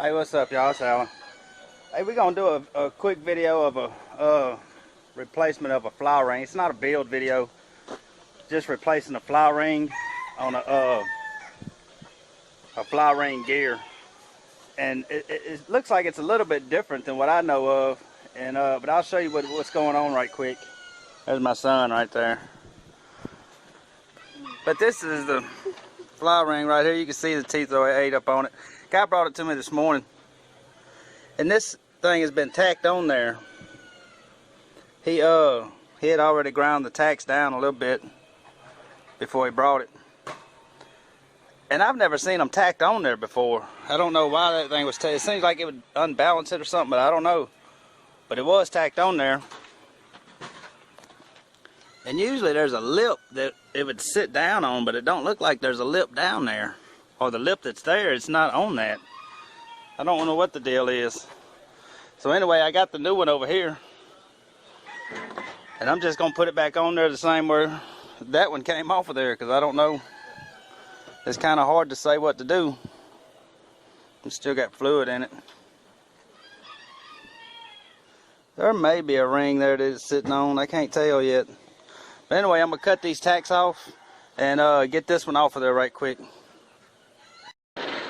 Hey, what's up, y'all? It's Alan. Hey, we're gonna do a quick video of a replacement of a fly ring. It's not a build video, just replacing a fly ring on a fly ring gear. And it looks like it's a little bit different than what I know of. And but I'll show you what's going on right quick. There's my son right there. But this is the fly ring right here. You can see the teeth are ate up on it. Guy brought it to me this morning. And this thing has been tacked on there. He had already ground the tacks down a little bit before he brought it. And I've never seen them tacked on there before. I don't know why that thing was tacked. It seems like it would unbalance it or something, but I don't know. But it was tacked on there. And usually there's a lip that it would sit down on, but it don't look like there's a lip down there. Or the lip that's there, it's not on that. I don't know what the deal is. So anyway, I got the new one over here. And I'm just going to put it back on there the same where that one came off of there, because I don't know. It's kind of hard to say what to do. It's still got fluid in it. There may be a ring there that it's sitting on. I can't tell yet. But anyway, I'm going to cut these tacks off and get this one off of there right quick.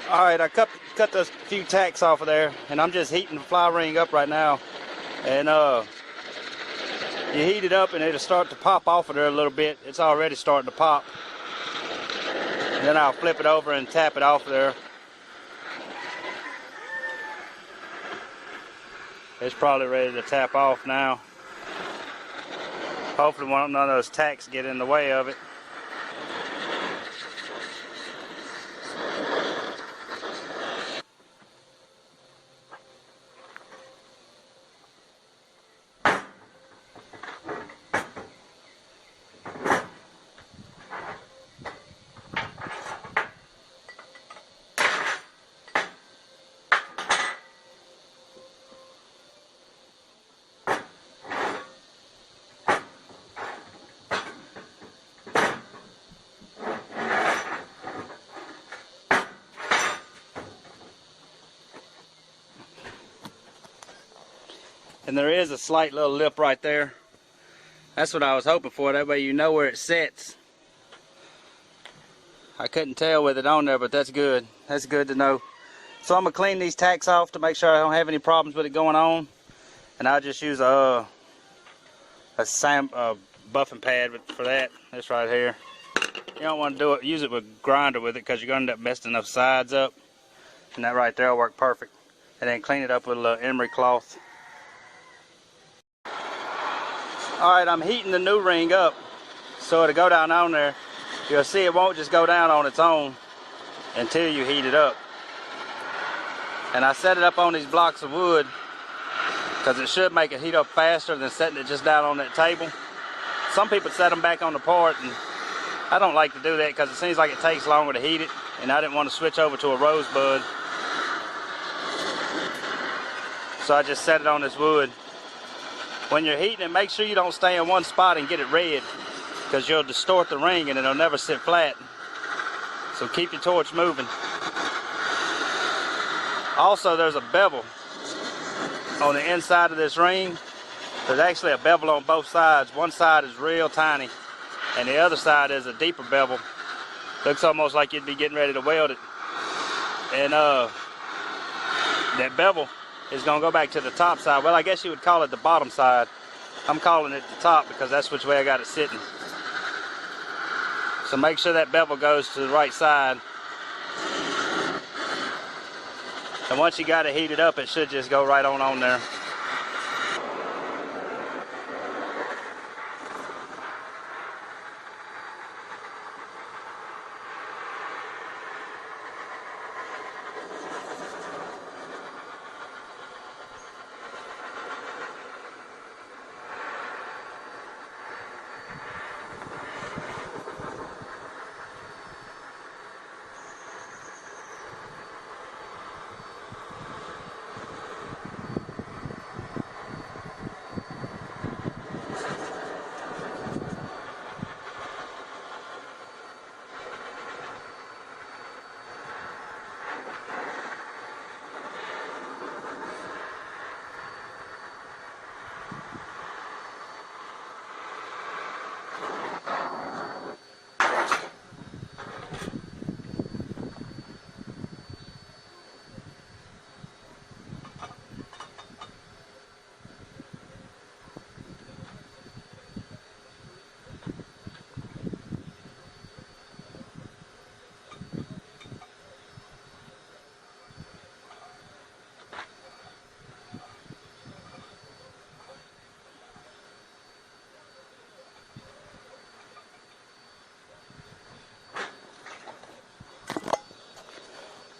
Alright, I cut those few tacks off of there, and I'm just heating the fly ring up right now. And you heat it up and it'll start to pop off of there a little bit. It's already starting to pop. And then I'll flip it over and tap it off of there. It's probably ready to tap off now. Hopefully none of those tacks get in the way of it. And there is a slight little lip right there. That's what I was hoping for. That way you know where it sits. I couldn't tell with it on there, but that's good. That's good to know. So I'm going to clean these tacks off to make sure I don't have any problems with it going on. And I'll just use a buffing pad for that. This right here. You don't want to use it with a grinder with it, because you're going to end up messing enough sides up. And that right there will work perfect. And then clean it up with a little emery cloth. Alright, I'm heating the new ring up so it'll go down on there. You'll see it won't just go down on its own until you heat it up. And I set it up on these blocks of wood because it should make it heat up faster than setting it just down on that table. Some people set them back on the part, and I don't like to do that because it seems like it takes longer to heat it, and I didn't want to switch over to a rosebud. So I just set it on this wood. When you're heating it, make sure you don't stay in one spot and get it red, because you'll distort the ring and it'll never sit flat. So keep your torch moving. Also, there's a bevel on the inside of this ring. There's actually a bevel on both sides. One side is real tiny and the other side is a deeper bevel. Looks almost like you'd be getting ready to weld it. And that bevel is going to go back to the top side. Well, I guess you would call it the bottom side. I'm calling it the top because that's which way I got it sitting. So make sure that bevel goes to the right side. And once you got it heated up, it should just go right on there.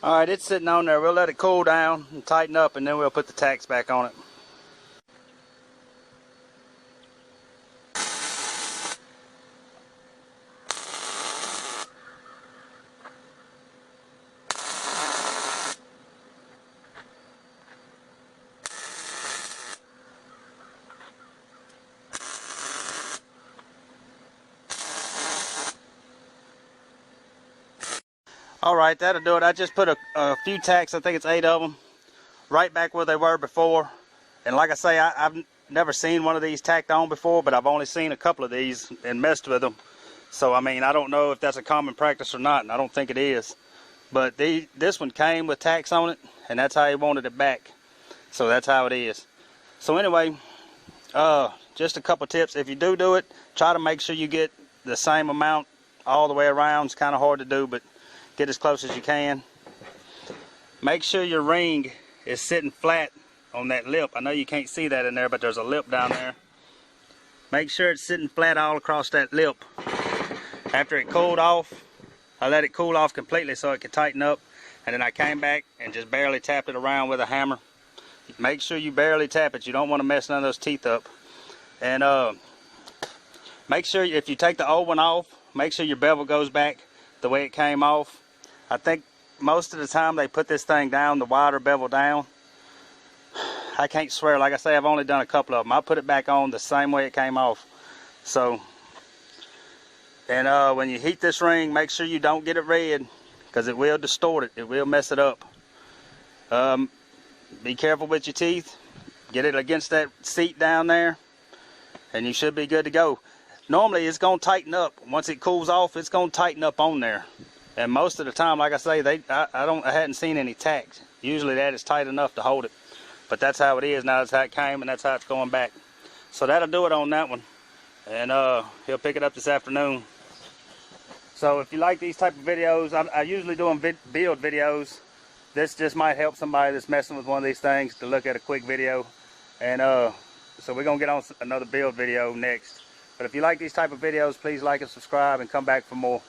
Alright, it's sitting on there. We'll let it cool down and tighten up, and then we'll put the tacks back on it. Alright, that'll do it. I just put a few tacks, I think it's 8 of them, right back where they were before. And like I say, I've never seen one of these tacked on before, but I've only seen a couple of these and messed with them. So, I mean, I don't know if that's a common practice or not, and I don't think it is. But this one came with tacks on it, and that's how he wanted it back. So that's how it is. So anyway, just a couple tips. If you do it, try to make sure you get the same amount all the way around. It's kind of hard to do, but get as close as you can. Make sure your ring is sitting flat on that lip. I know you can't see that in there, but there's a lip down there. Make sure it's sitting flat all across that lip. After it cooled off, I let it cool off completely so it could tighten up, and then I came back and just barely tapped it around with a hammer. Make sure you barely tap it. You don't want to mess none of those teeth up. And make sure if you take the old one off, make sure your bevel goes back the way it came off. I think most of the time they put this thing down, the wider bevel down. I can't swear, like I say, I've only done a couple of them. I put it back on the same way it came off. So, and when you heat this ring, make sure you don't get it red, because it will distort it. It will mess it up. Be careful with your teeth. Get it against that seat down there, and you should be good to go. Normally it's going to tighten up. Once it cools off, it's going to tighten up on there. And most of the time, like I say, I hadn't seen any tacks. Usually that is tight enough to hold it. But that's how it is now. That's how it came, and that's how it's going back. So that'll do it on that one. And he'll pick it up this afternoon. So if you like these type of videos, I usually do them build videos. This just might help somebody that's messing with one of these things to look at a quick video. And so we're going to get on another build video next. But if you like these type of videos, please like and subscribe and come back for more.